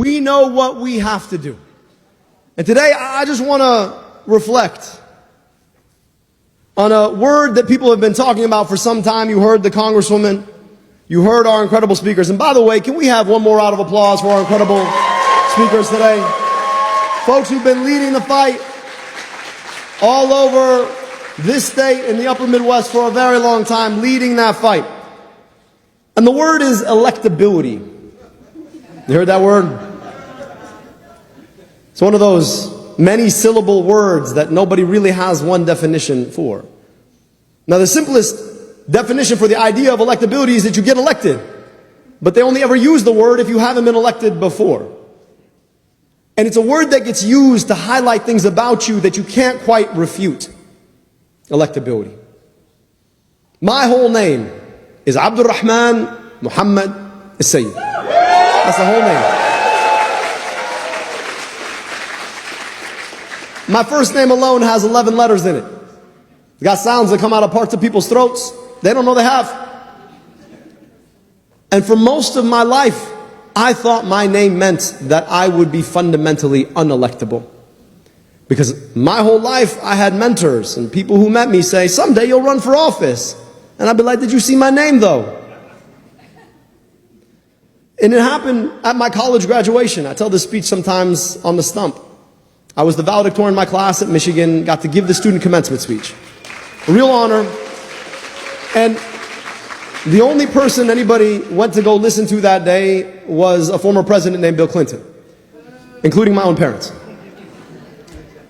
We know what we have to do. And today I just want to reflect on a word that people have been talking about for some time. You heard the Congresswoman. You heard our incredible speakers. And by the way, can we have one more round of applause for our incredible speakers today? Folks who've been leading the fight all over this state in the upper Midwest for a very long time, leading that fight. And the word is electability. You heard that word? It's one of those many syllable words that nobody really has one definition for. Now, the simplest definition for the idea of electability is that you get elected, but they only ever use the word if you haven't been elected before. And it's a word that gets used to highlight things about you that you can't quite refute. Electability. My whole name is Abdul Muhammad El-Sayed. That's the whole name. My first name alone has 11 letters in it. It's got sounds that come out of parts of people's throats they don't know they have. And for most of my life, I thought my name meant that I would be fundamentally unelectable. Because my whole life I had mentors and people who met me say, someday you'll run for office. And I'd be like, did you see my name though? And it happened at my college graduation. I tell this speech sometimes on the stump. I was the valedictorian in my class at Michigan, got to give the student commencement speech. A real honor. And the only person anybody went to go listen to that day was a former president named Bill Clinton, including my own parents.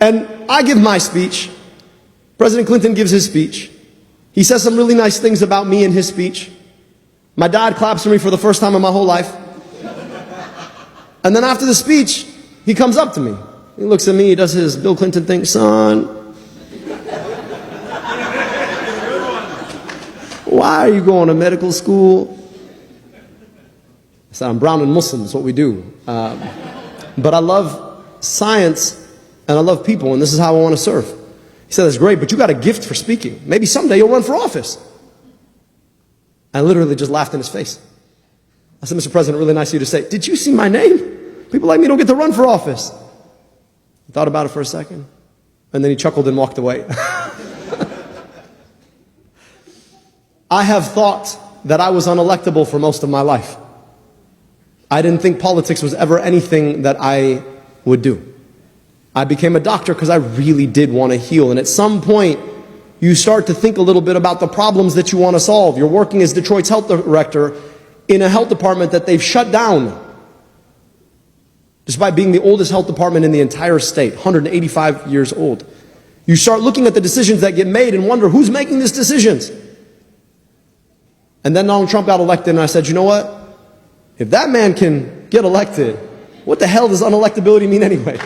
And I give my speech. President Clinton gives his speech. He says some really nice things about me in his speech. My dad claps for me for the first time in my whole life. And then after the speech, he comes up to me. He looks at me, he does his Bill Clinton thing, son. Why are you going to medical school? I said, I'm brown and Muslim, that's what we do. But I love science and I love people, and this is how I want to serve. He said, that's great, but you got a gift for speaking. Maybe someday you'll run for office. I literally just laughed in his face. I said, Mr. President, really nice of you to say, did you see my name? People like me don't get to run for office. He thought about it for a second, and then he chuckled and walked away. I have thought that I was unelectable for most of my life. I didn't think politics was ever anything that I would do. I became a doctor because I really did want to heal. And at some point, you start to think a little bit about the problems that you want to solve. You're working as Detroit's health director in a health department that they've shut down, despite being the oldest health department in the entire state, 185 years old. You start looking at the decisions that get made and wonder, who's making these decisions? And then Donald Trump got elected, and I said, you know what? If that man can get elected, what the hell does unelectability mean anyway?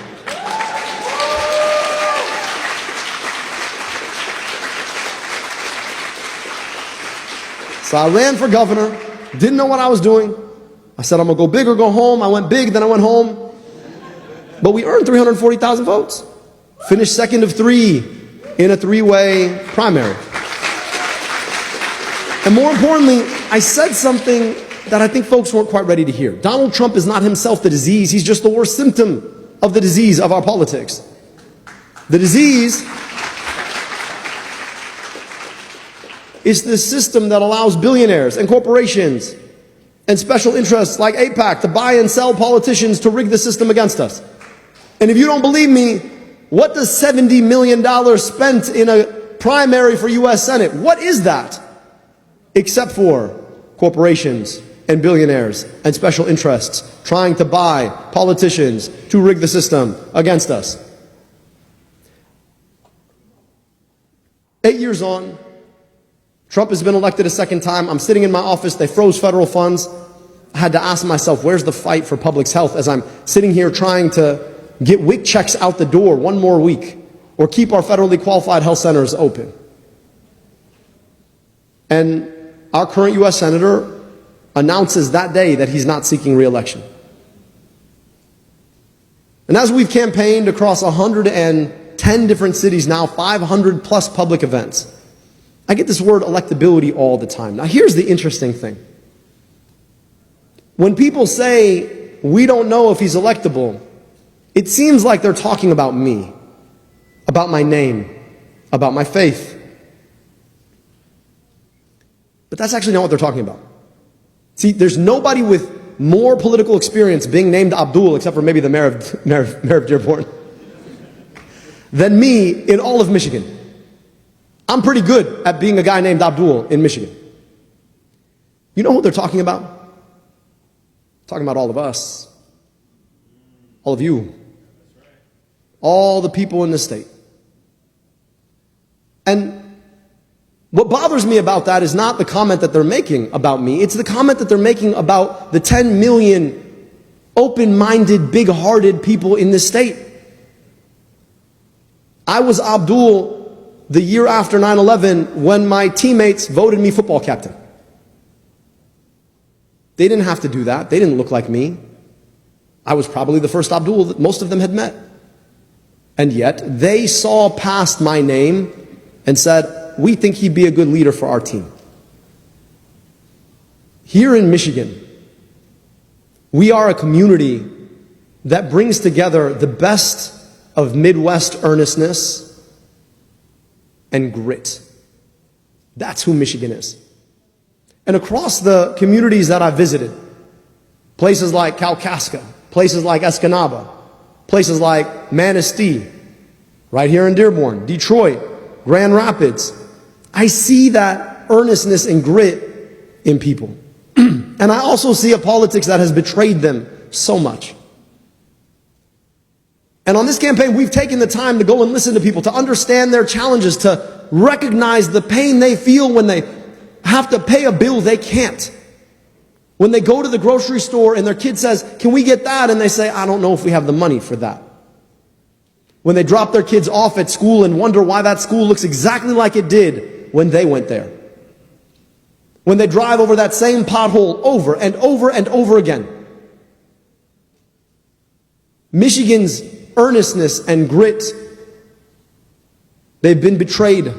So I ran for governor, didn't know what I was doing. I said, I'm going to go big or go home. I went big, then I went home. But we earned 340,000 votes. Finished second of 3 in a 3-way primary. And more importantly, I said something that I think folks weren't quite ready to hear. Donald Trump is not himself the disease. He's just the worst symptom of the disease of our politics. The disease is the system that allows billionaires and corporations and special interests like AIPAC to buy and sell politicians to rig the system against us. And if you don't believe me, what does $70 million spent in a primary for U.S. Senate? What is that? Except for corporations and billionaires and special interests trying to buy politicians to rig the system against us. 8 years on, Trump has been elected a second time. I'm sitting in my office. They froze federal funds. I had to ask myself, where's the fight for public health as I'm sitting here trying to get WIC checks out the door one more week or keep our federally qualified health centers open? And our current U.S. Senator announces that day that he's not seeking re-election. And as we've campaigned across 110 different cities now, 500 plus public events, I get this word electability all the time. Now here's the interesting thing. When people say we don't know if he's electable, it seems like they're talking about me, about my name, about my faith. But that's actually not what they're talking about. See, there's nobody with more political experience being named Abdul, except for maybe the mayor of Dearborn, than me in all of Michigan. I'm pretty good at being a guy named Abdul in Michigan. You know who they're talking about? Talking about all of us. All of you. All the people in this state. And what bothers me about that is not the comment that they're making about me. It's the comment that they're making about the 10 million open-minded, big-hearted people in this state. I was Abdul the year after 9/11 when my teammates voted me football captain. They didn't have to do that. They didn't look like me. I was probably the first Abdul that most of them had met. And yet, they saw past my name and said, we think he'd be a good leader for our team. Here in Michigan, we are a community that brings together the best of Midwest earnestness and grit. That's who Michigan is. And across the communities that I've visited, places like Kalkaska, places like Escanaba, places like Manistee, right here in Dearborn, Detroit, Grand Rapids, I see that earnestness and grit in people. And I also see a politics that has betrayed them so much. And on this campaign, we've taken the time to go and listen to people, to understand their challenges, to recognize the pain they feel when they have to pay a bill they can't. When they go to the grocery store and their kid says, can we get that? And they say, I don't know if we have the money for that. When they drop their kids off at school and wonder why that school looks exactly like it did when they went there. When they drive over that same pothole over and over and over again. Michigan's earnestness and grit, they've been betrayed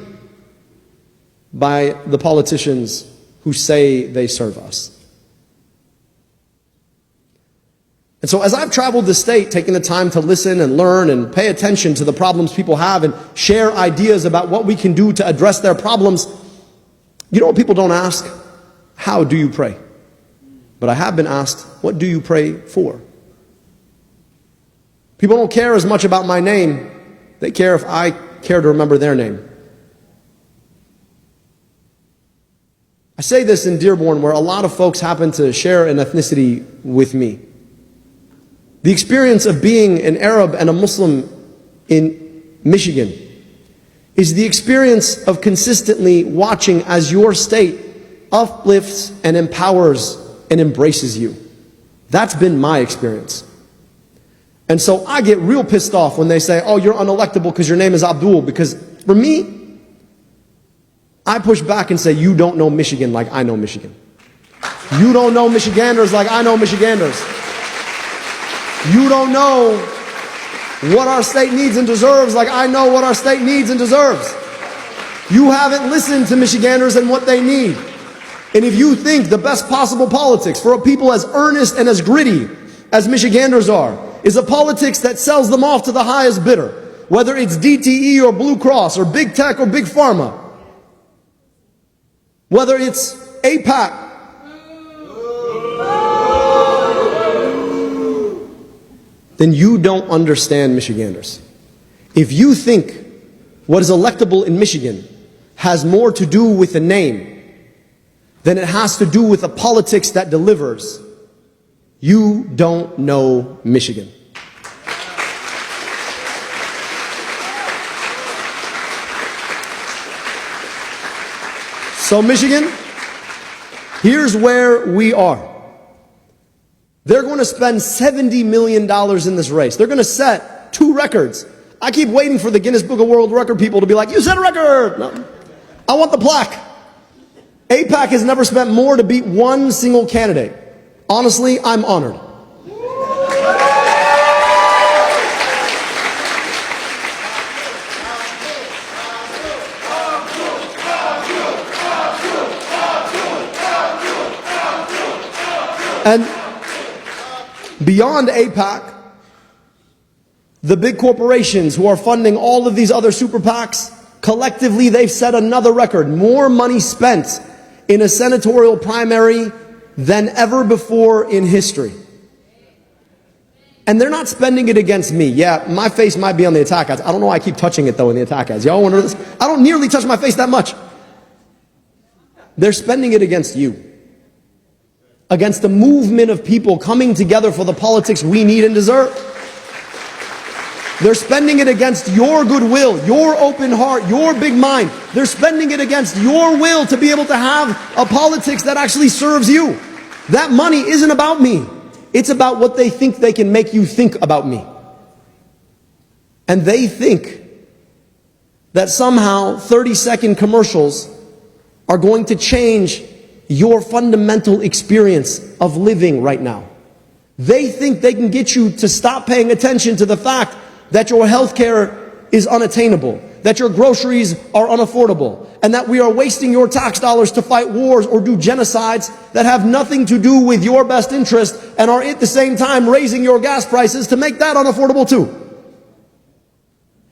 by the politicians who say they serve us. And so as I've traveled the state, taking the time to listen and learn and pay attention to the problems people have and share ideas about what we can do to address their problems, you know what people don't ask? How do you pray? But I have been asked, what do you pray for? People don't care as much about my name. They care if I care to remember their name. I say this in Dearborn, where a lot of folks happen to share an ethnicity with me. The experience of being an Arab and a Muslim in Michigan is the experience of consistently watching as your state uplifts and empowers and embraces you. That's been my experience. And so I get real pissed off when they say, oh, you're unelectable because your name is Abdul. Because for me, I push back and say, you don't know Michigan like I know Michigan. You don't know Michiganders like I know Michiganders. You don't know what our state needs and deserves like I know what our state needs and deserves. You haven't listened to Michiganders and what they need. And if you think the best possible politics for a people as earnest and as gritty as Michiganders are, is a politics that sells them off to the highest bidder, whether it's DTE or Blue Cross or Big Tech or Big Pharma, whether it's APAC, then you don't understand Michiganders. If you think what is electable in Michigan has more to do with a name than it has to do with a politics that delivers, you don't know Michigan. So Michigan, here's where we are. They're going to spend $70 million in this race. They're going to set 2 records. I keep waiting for the Guinness Book of World Record people to be like, you set a record! No. I want the plaque. AIPAC has never spent more to beat one single candidate. Honestly, I'm honored. And Beyond AIPAC, the big corporations who are funding all of these other super PACs, collectively they've set another record. More money spent in a senatorial primary than ever before in history. And they're not spending it against me. Yeah, my face might be on the attack ads. I don't know why I keep touching it though in the attack ads. Y'all wonder this? I don't nearly touch my face that much. They're spending it against you. Against a movement of people coming together for the politics we need and deserve. They're spending it against your goodwill, your open heart, your big mind. They're spending it against your will to be able to have a politics that actually serves you. That money isn't about me. It's about what they think they can make you think about me. And they think that somehow 30-second commercials are going to change your fundamental experience of living right now. They think they can get you to stop paying attention to the fact that your health care is unattainable, that your groceries are unaffordable, and that we are wasting your tax dollars to fight wars or do genocides that have nothing to do with your best interest and are at the same time raising your gas prices to make that unaffordable too.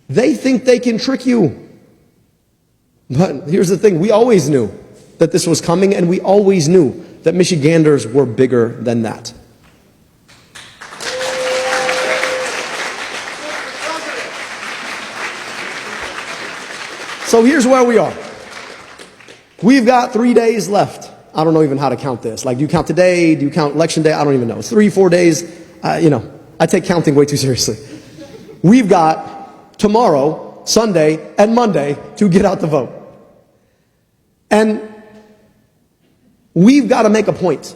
They think they can trick you. But here's the thing, we always knew that this was coming, and we always knew that Michiganders were bigger than that. So here's where we are. We've got 3 days left. I don't know even how to count this. Like, do you count today? Do you count election day? I don't even know. It's 3-4 days. I take counting way too seriously. We've got tomorrow, Sunday, and Monday to get out the vote. And we've got to make a point.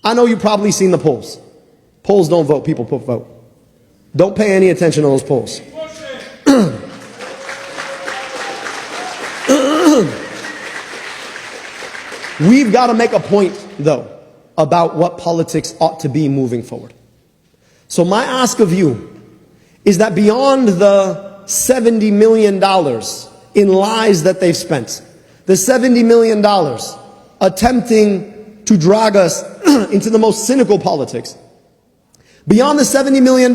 I know you've probably seen the polls. Polls don't vote, people vote. Don't pay any attention to those polls. We've got to make a point, though, about what politics ought to be moving forward. So my ask of you is that beyond the $70 million in lies that they've spent, the $70 million attempting to drag us into the most cynical politics, beyond the $70 million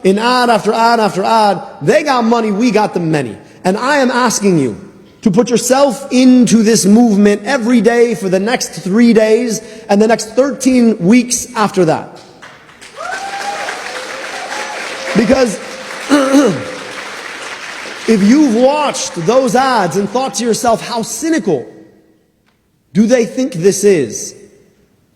in ad after ad after ad, they got money, we got the many. And I am asking you to put yourself into this movement every day for the next 3 days and the next 13 weeks after that. Because if you've watched those ads and thought to yourself, how cynical do they think this is?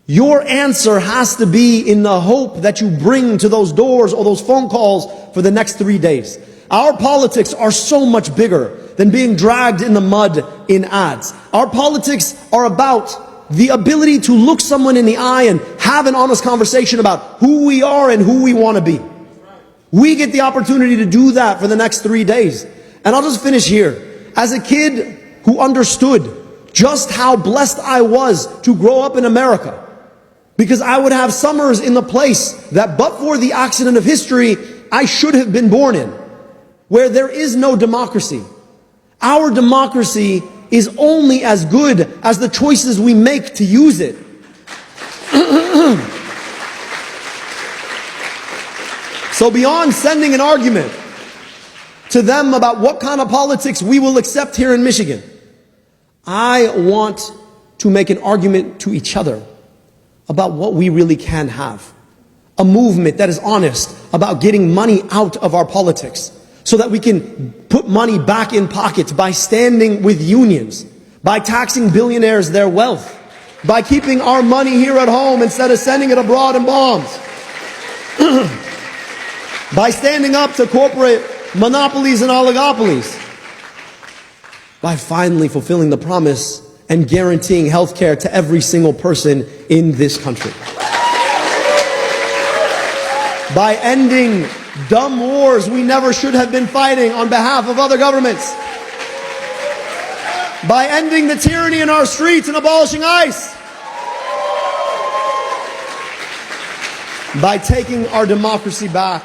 Your answer has to be in the hope that you bring to those doors or those phone calls for the next 3 days. Our politics are so much bigger than being dragged in the mud in ads. Our politics are about the ability to look someone in the eye and have an honest conversation about who we are and who we want to be. We get the opportunity to do that for the next 3 days. And I'll just finish here. As a kid who understood just how blessed I was to grow up in America, because I would have summers in the place that, but for the accident of history, I should have been born in, where there is no democracy. Our democracy is only as good as the choices we make to use it. So beyond sending an argument to them about what kind of politics we will accept here in Michigan, I want to make an argument to each other about what we really can have. A movement that is honest about getting money out of our politics so that we can put money back in pockets by standing with unions, by taxing billionaires their wealth, by keeping our money here at home instead of sending it abroad in bombs, by standing up to corporate monopolies and oligopolies, by finally fulfilling the promise and guaranteeing health care to every single person in this country. By ending dumb wars we never should have been fighting on behalf of other governments. By ending the tyranny in our streets and abolishing ICE. By taking our democracy back,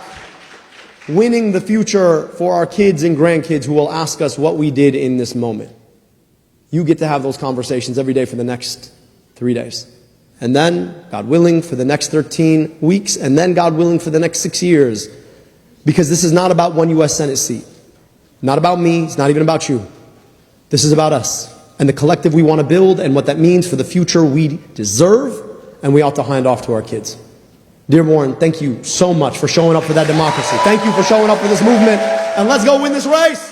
winning the future for our kids and grandkids who will ask us what we did in this moment. You get to have those conversations every day for the next 3 days. and then, God willing, for the next 13 weeks, and then, God willing, for the next 6 years. Because this is not about one U.S. Senate seat. Not about me, it's not even about you. This is about us, and the collective we want to build, and what that means for the future we deserve, and we ought to hand off to our kids. Dear Warren, thank you so much for showing up for that democracy. Thank you for showing up for this movement, and let's go win this race!